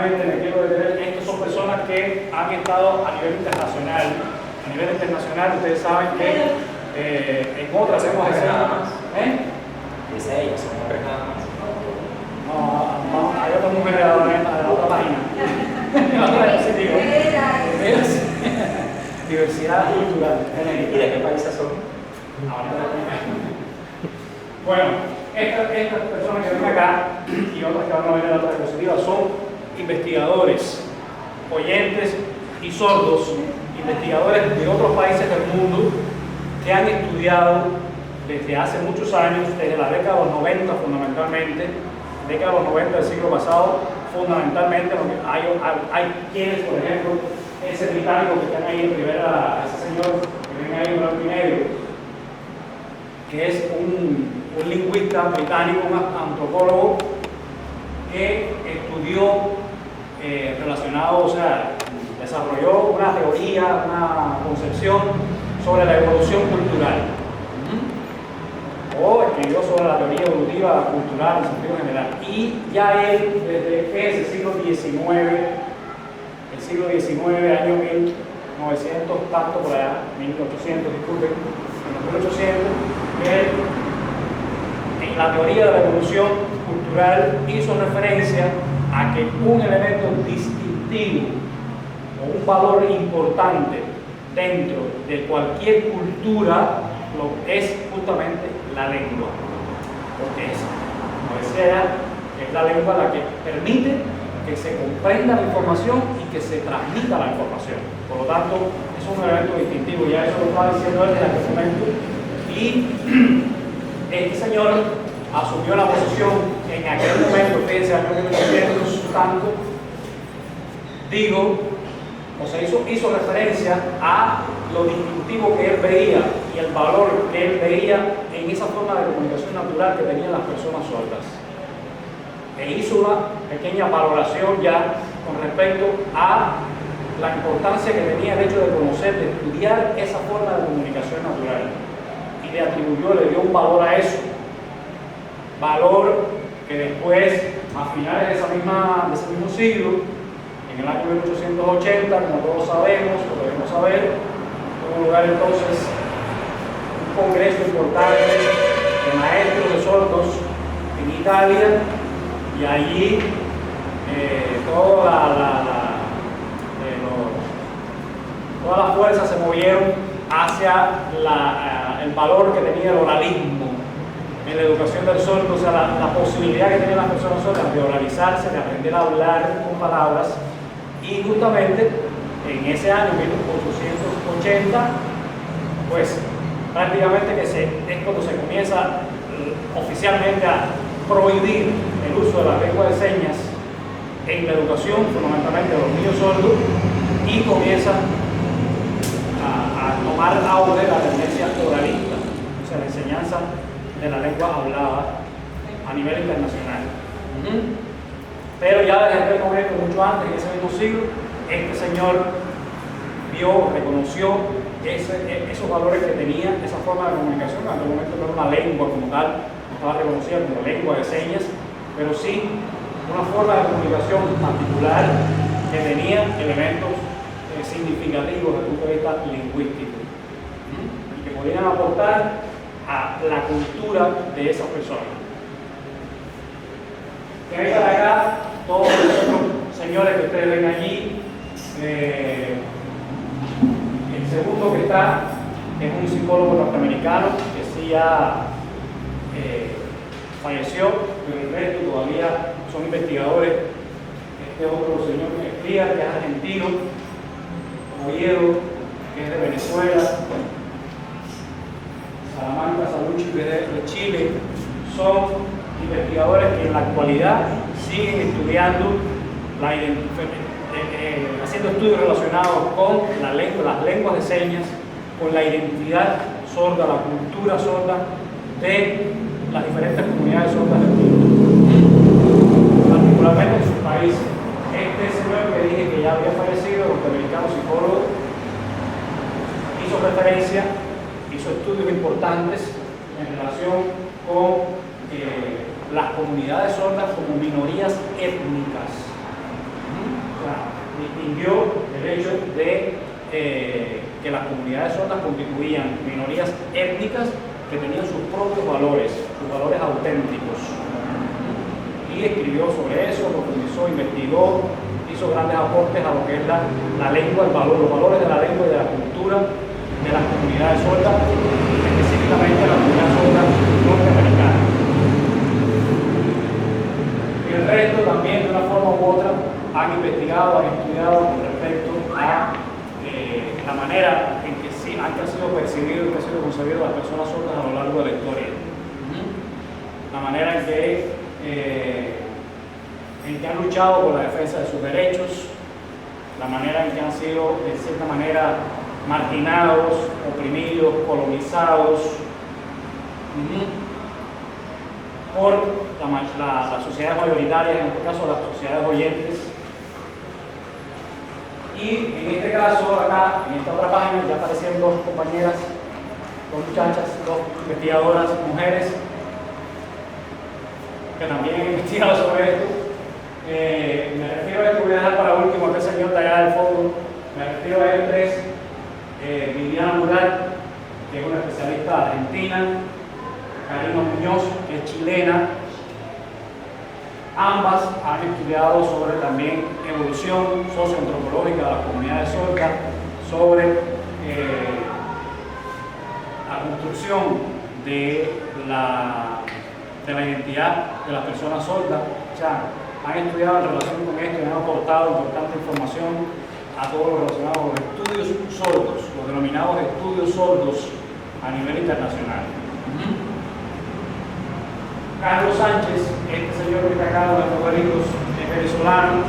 rápidamente me quiero detener. Estas son personas que han estado a nivel internacional. A nivel internacional, ustedes saben que en otras hemos hecho. Dice ella, son mujeres nada más. No, hay otras mujeres en la otra página. Diversidad cultural. ¿Y de qué países son? Bueno, estas personas que ven acá y otras que van a ver en la otra diapositiva son investigadores, oyentes y sordos, investigadores de otros países del mundo que han estudiado desde hace muchos años, desde la década de los 90 fundamentalmente, década de los 90 del siglo pasado, fundamentalmente, porque hay quienes, por ejemplo, ese británico que están ahí en primera, ese señor que ven ahí en blanco y negro, que es un lingüista británico, un antropólogo que estudió relacionado, o sea, desarrolló una teoría, una concepción sobre la evolución cultural. O escribió sobre la teoría evolutiva cultural en sentido general. Y ya él, desde el siglo XIX, año 1900, tanto por allá, 1800, disculpen, en los 1800, él, en la teoría de la evolución cultural, hizo referencia a que un elemento distintivo o un valor importante dentro de cualquier cultura es justamente la lengua. Porque como decía, es la lengua la que permite que se comprenda la información y que se transmita la información. Por lo tanto, es un elemento distintivo, ya eso lo estaba diciendo él en aquel momento. Y este señor asumió la posición en aquel momento, fíjense, año 1900 tanto, hizo referencia a lo distintivo que él veía y el valor que él veía en esa forma de comunicación natural que tenían las personas sordas. E hizo una pequeña valoración ya con respecto a la importancia que tenía el hecho de conocer, de estudiar esa forma de comunicación natural. Y le atribuyó, le dio un valor a eso. Valor que después, a finales de ese mismo siglo, en el año 1880, como todos sabemos, o debemos saber, tuvo lugar entonces un congreso importante de maestros de sordos en Italia, y allí todas las fuerzas se movieron hacia el valor que tenía el oralismo en la educación del sordo, o sea, la posibilidad que tenían las personas sordas de oralizarse, de aprender a hablar con palabras. Y justamente en ese año 1880, pues prácticamente es cuando se comienza oficialmente a prohibir el uso de la lengua de señas en la educación, fundamentalmente de los niños sordos, y comienza a tomar auge la tendencia oralista, o sea, la enseñanza de la lengua hablada a nivel internacional. Pero ya desde aquel momento, mucho antes, en ese mismo siglo, este señor reconoció esos valores que tenía esa forma de comunicación. En aquel momento no era una lengua como tal, no estaba reconocida como lengua de señas, pero sí una forma de comunicación particular que tenía elementos significativos desde el punto de vista lingüístico y que podían aportar a la cultura de esas personas. Que vengan acá todos los señores que ustedes ven allí. El segundo que está es un psicólogo norteamericano que sí ya falleció, pero el resto todavía son investigadores. Este otro señor que explica, que es argentino, Oviedo, que es de Venezuela, Salamanca Salucci, que es de Chile, son investigadores que en la actualidad siguen estudiando haciendo estudios relacionados con las lenguas de señas, con la identidad sorda, la cultura sorda de las diferentes comunidades sordas del mundo, particularmente en sus países. Este señor que dije que ya había fallecido, norteamericano psicólogo, hizo referencia, hizo estudios importantes en relación con las comunidades sordas como minorías étnicas. distinguió el hecho de que las comunidades sordas constituían minorías étnicas que tenían sus propios valores auténticos. Y escribió sobre eso, profundizó, investigó, hizo grandes aportes a lo que es la lengua, los valores de la lengua y de la cultura de las comunidades sordas, específicamente la comunidad sorda norteamericana. Y el resto también, de una forma u otra, han investigado, han estudiado con respecto a la manera en que sí han sido percibidos y que han sido concebidos las personas sordas a lo largo de la historia. La manera en que han luchado por la defensa de sus derechos, la manera en que han sido, de cierta manera, marginados, oprimidos, colonizados por las sociedades mayoritarias, en este caso las sociedades oyentes. Y en este caso, acá, en esta otra página, ya aparecieron dos compañeras, dos muchachas, dos investigadoras, mujeres, que también han investigado sobre esto. Me refiero a esto, voy a dejar para último a este señor de allá del fondo. Me refiero a ellos tres, Viviana Murat, que es una especialista argentina, Karina Muñoz, que es chilena. Ambas han estudiado sobre también evolución socioantropológica de las comunidades sordas, sobre la construcción de la identidad de las personas sordas. O sea, han estudiado en relación con esto y han aportado importante información a todo lo relacionado con los estudios sordos, los denominados estudios sordos a nivel internacional. Carlos Sánchez, este señor que está acá, de los modelitos, es venezolano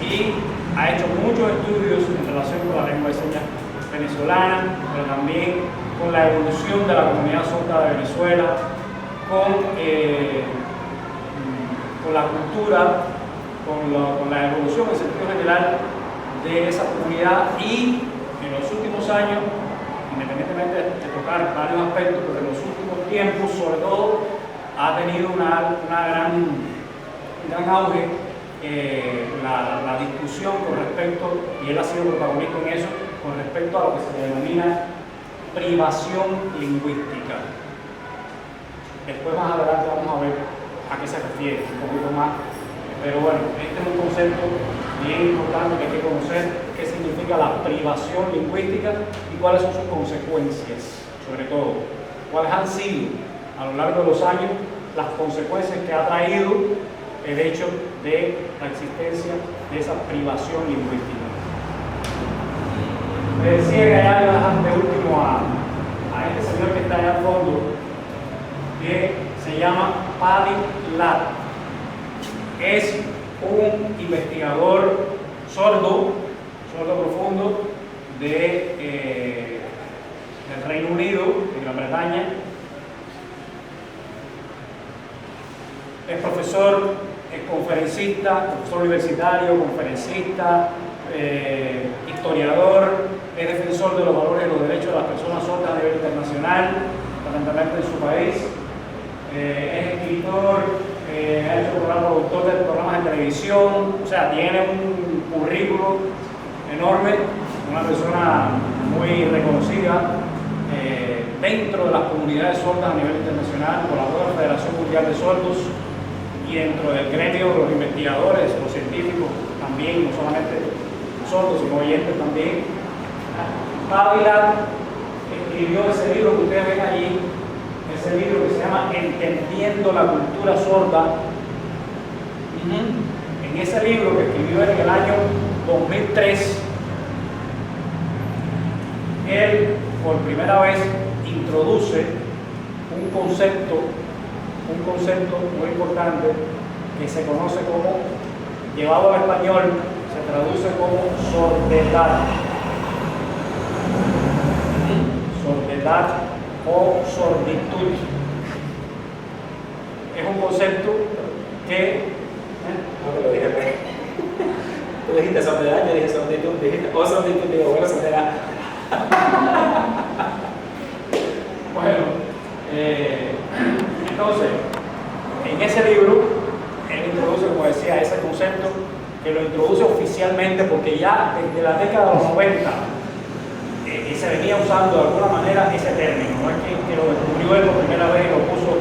y ha hecho muchos estudios en relación con la lengua de señas venezolana, pero también con la evolución de la comunidad sorda de Venezuela, con la cultura, con la evolución en sentido general de esa comunidad, y en los últimos años, independientemente de tocar varios aspectos, pero en los últimos tiempos sobre todo ha tenido un gran auge la discusión con respecto, y él ha sido protagonista en eso, con respecto a lo que se denomina privación lingüística. Después más adelante vamos a ver a qué se refiere un poquito más, pero bueno, este es un concepto bien importante que hay que conocer, qué significa la privación lingüística y cuáles son sus consecuencias, sobre todo, cuáles han sido a lo largo de los años las consecuencias que ha traído el hecho de la existencia de esa privación lingüística. Me decía que allá iba a dejar de último a este señor que está allá al fondo, que se llama Paddy Ladd. Es un investigador sordo profundo del Reino Unido, de Gran Bretaña. Es profesor, es conferencista, profesor universitario, conferencista, historiador, es defensor de los valores y los derechos de las personas sordas a nivel internacional, fundamentalmente en su país. Es escritor, ha hecho productor de programas de televisión, o sea, tiene un currículo enorme, una persona muy reconocida dentro de las comunidades sordas a nivel internacional, colaboró en la Federación Mundial de Sordos y dentro del gremio de los investigadores, los científicos también, no solamente sordos, sino oyentes también. Paddy Ladd escribió ese libro que ustedes ven allí, ese libro que se llama Entendiendo la cultura sorda. En ese libro que escribió en el año 2003, él por primera vez introduce un concepto muy importante que se conoce como, llevado al español, se traduce como sordidad. Sordidad o sorditud. Es un concepto que... Tú dijiste sordidad, yo dije sorditud, dijiste o sorditud, digo, bueno, sordidad. Bueno, entonces, en ese libro, él introduce, como decía, ese concepto que lo introduce oficialmente, porque ya desde la década de los 90 se venía usando de alguna manera ese término. No es que lo descubrió él por primera vez y lo puso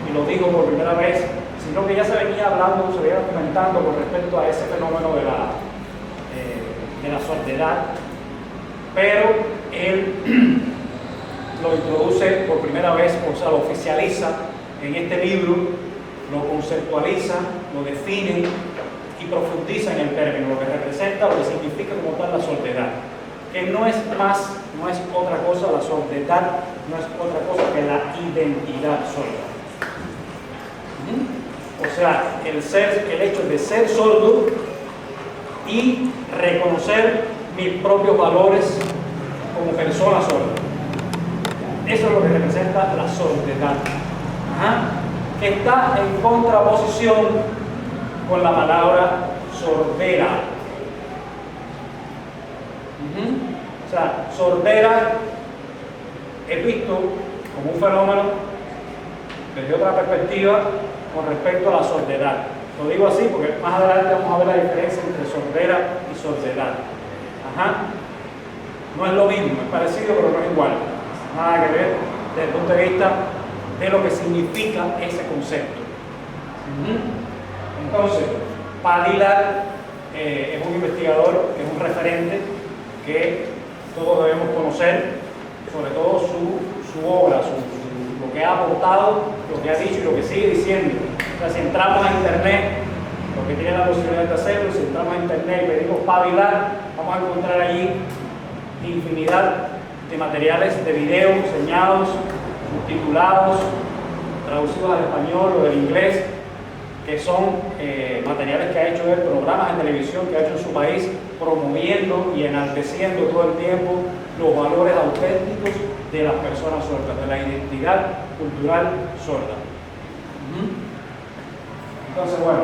y lo dijo por primera vez, sino que ya se venía hablando, se venía comentando con respecto a ese fenómeno de la sordidad, pero él lo introduce por primera vez, o sea, lo oficializa en este libro, lo conceptualiza, lo define y profundiza en el término, lo que representa, lo que significa como tal la sordidad, que no es otra cosa, la sordidad no es otra cosa que la identidad sorda. O sea, el hecho de ser sordo y reconocer mis propios valores como persona sorda. Eso es lo que representa la sordidad. Que está en contraposición con la palabra sordera. O sea, sordera es visto como un fenómeno desde otra perspectiva con respecto a la sordidad. Lo digo así porque más adelante vamos a ver la diferencia entre sordera y sordidad. No es lo mismo, es parecido pero no es igual. Nada que ver desde el punto de vista de lo que significa ese concepto. Entonces, Padilla es un investigador, es un referente que todos debemos conocer, sobre todo su obra, lo que ha aportado, lo que ha dicho y lo que sigue diciendo. O sea, si entramos a internet, lo que tiene la posibilidad de hacerlo, si entramos a internet y pedimos Padilla, vamos a encontrar allí infinidad de materiales de video enseñados, subtitulados, traducidos al español o del inglés, que son materiales que ha hecho él, programas en televisión que ha hecho en su país, promoviendo y enalteciendo todo el tiempo los valores auténticos de las personas sordas, de la identidad cultural sorda. Entonces, bueno,